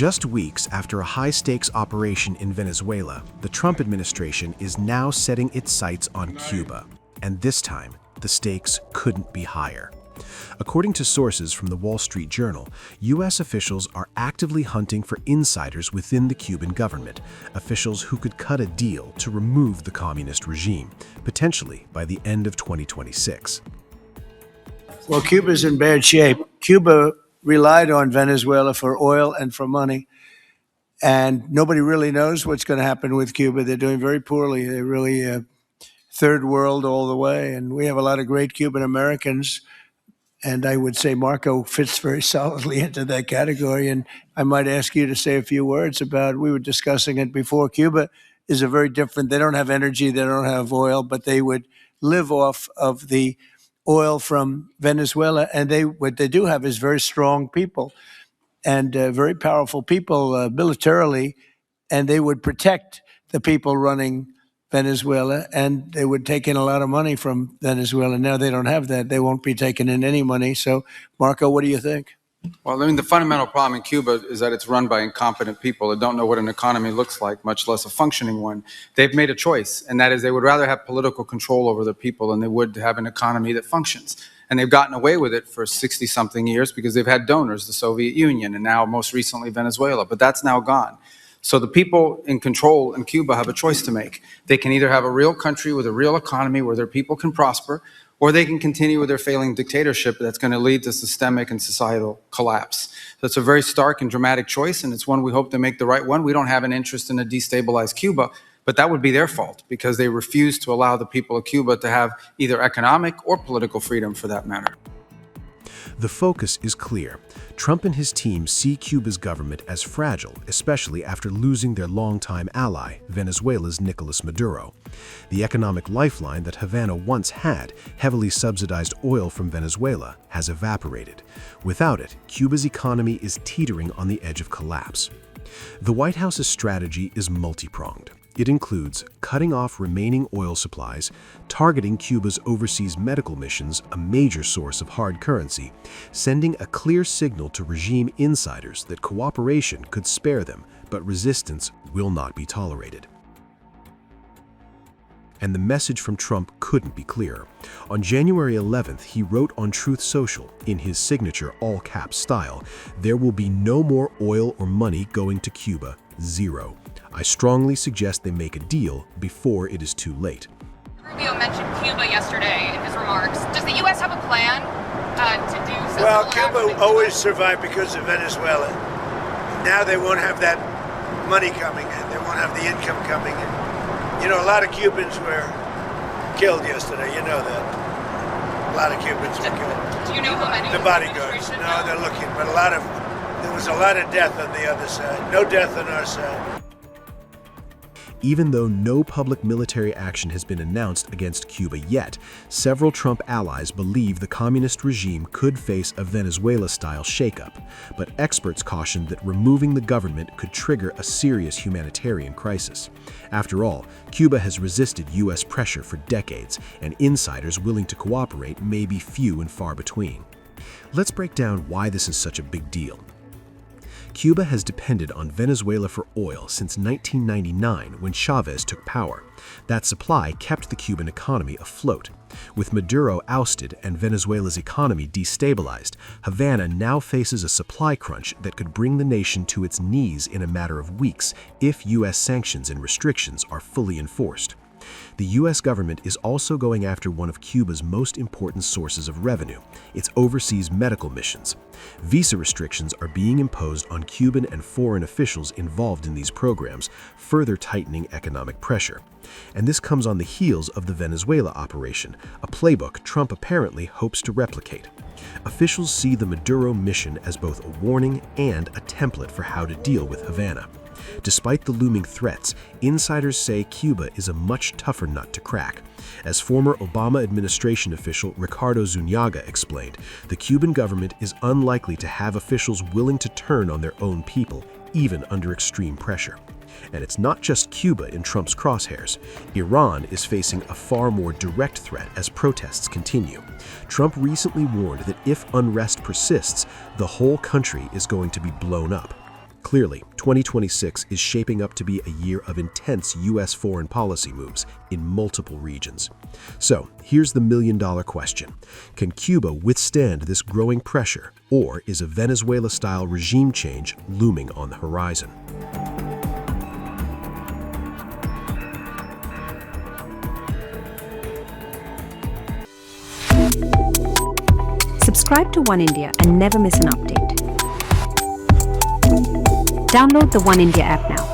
Just weeks after a high-stakes operation in Venezuela, the Trump administration is now setting its sights on Cuba. And this time, the stakes couldn't be higher. According to sources from the Wall Street Journal, U.S. officials are actively hunting for insiders within the Cuban government, officials who could cut a deal to remove the communist regime, potentially by the end of 2026. Well, Cuba's in bad shape. Cuba relied on Venezuela for oil and for money, and nobody really knows what's going to happen with Cuba. They're doing very poorly. They're really third world all the way, and we have a lot of great Cuban Americans. And I would say Marco fits very solidly into that category. And I might ask you to say a few words about, we were discussing it before, Cuba is a very different, they don't have energy, they don't have oil, but they would live off of the oil from Venezuela. And what they do have is very strong people and very powerful people militarily, and they would protect the people running Venezuela, and they would take in a lot of money from Venezuela. Now they don't have that. They won't be taking in any money. So, Marco, what do you think? Well, I mean, the fundamental problem in Cuba is that it's run by incompetent people that don't know what an economy looks like, much less a functioning one. They've made a choice, and that is they would rather have political control over the people than they would have an economy that functions. And they've gotten away with it for 60-something years because they've had donors, the Soviet Union, and now most recently Venezuela. But that's now gone. So the people in control in Cuba have a choice to make. They can either have a real country with a real economy where their people can prosper, or they can continue with their failing dictatorship that's going to lead to systemic and societal collapse. So it's a very stark and dramatic choice, and it's one we hope to make the right one. We don't have an interest in a destabilized Cuba, but that would be their fault because they refuse to allow the people of Cuba to have either economic or political freedom for that matter. The focus is clear. Trump and his team see Cuba's government as fragile, especially after losing their longtime ally, Venezuela's Nicolas Maduro. The economic lifeline that Havana once had, heavily subsidized oil from Venezuela, has evaporated. Without it, Cuba's economy is teetering on the edge of collapse. The White House's strategy is multi-pronged. It includes cutting off remaining oil supplies, targeting Cuba's overseas medical missions, a major source of hard currency, sending a clear signal to regime insiders that cooperation could spare them, but resistance will not be tolerated. And the message from Trump couldn't be clearer. On January 11th, he wrote on Truth Social, in his signature all-caps style, "There will be no more oil or money going to Cuba, zero. I strongly suggest they make a deal before it is too late." Rubio mentioned Cuba yesterday in his remarks. Does the U.S. have a plan to do something? Well, Cuba always survived because of Venezuela. Now they won't have that money coming in. They won't have the income coming in. You know, a lot of Cubans were killed yesterday. You know that. A lot of Cubans were killed. Do you know how many? The bodyguards. No, they're looking. But there was a lot of death on the other side. No death on our side. Even though no public military action has been announced against Cuba yet, several Trump allies believe the communist regime could face a Venezuela-style shakeup. But experts caution that removing the government could trigger a serious humanitarian crisis. After all, Cuba has resisted U.S. pressure for decades, and insiders willing to cooperate may be few and far between. Let's break down why this is such a big deal. Cuba has depended on Venezuela for oil since 1999 when Chavez took power. That supply kept the Cuban economy afloat. With Maduro ousted and Venezuela's economy destabilized, Havana now faces a supply crunch that could bring the nation to its knees in a matter of weeks if U.S. sanctions and restrictions are fully enforced. The U.S. government is also going after one of Cuba's most important sources of revenue, its overseas medical missions. Visa restrictions are being imposed on Cuban and foreign officials involved in these programs, further tightening economic pressure. And this comes on the heels of the Venezuela operation, a playbook Trump apparently hopes to replicate. Officials see the Maduro mission as both a warning and a template for how to deal with Havana. Despite the looming threats, insiders say Cuba is a much tougher nut to crack. As former Obama administration official Ricardo Zuniaga explained, the Cuban government is unlikely to have officials willing to turn on their own people, even under extreme pressure. And it's not just Cuba in Trump's crosshairs. Iran is facing a far more direct threat as protests continue. Trump recently warned that if unrest persists, the whole country is going to be blown up. Clearly, 2026 is shaping up to be a year of intense U.S. foreign policy moves in multiple regions. So, here's the million-dollar question. Can Cuba withstand this growing pressure, or is a Venezuela-style regime change looming on the horizon? Subscribe to One India and never miss an update. Download the One India app now.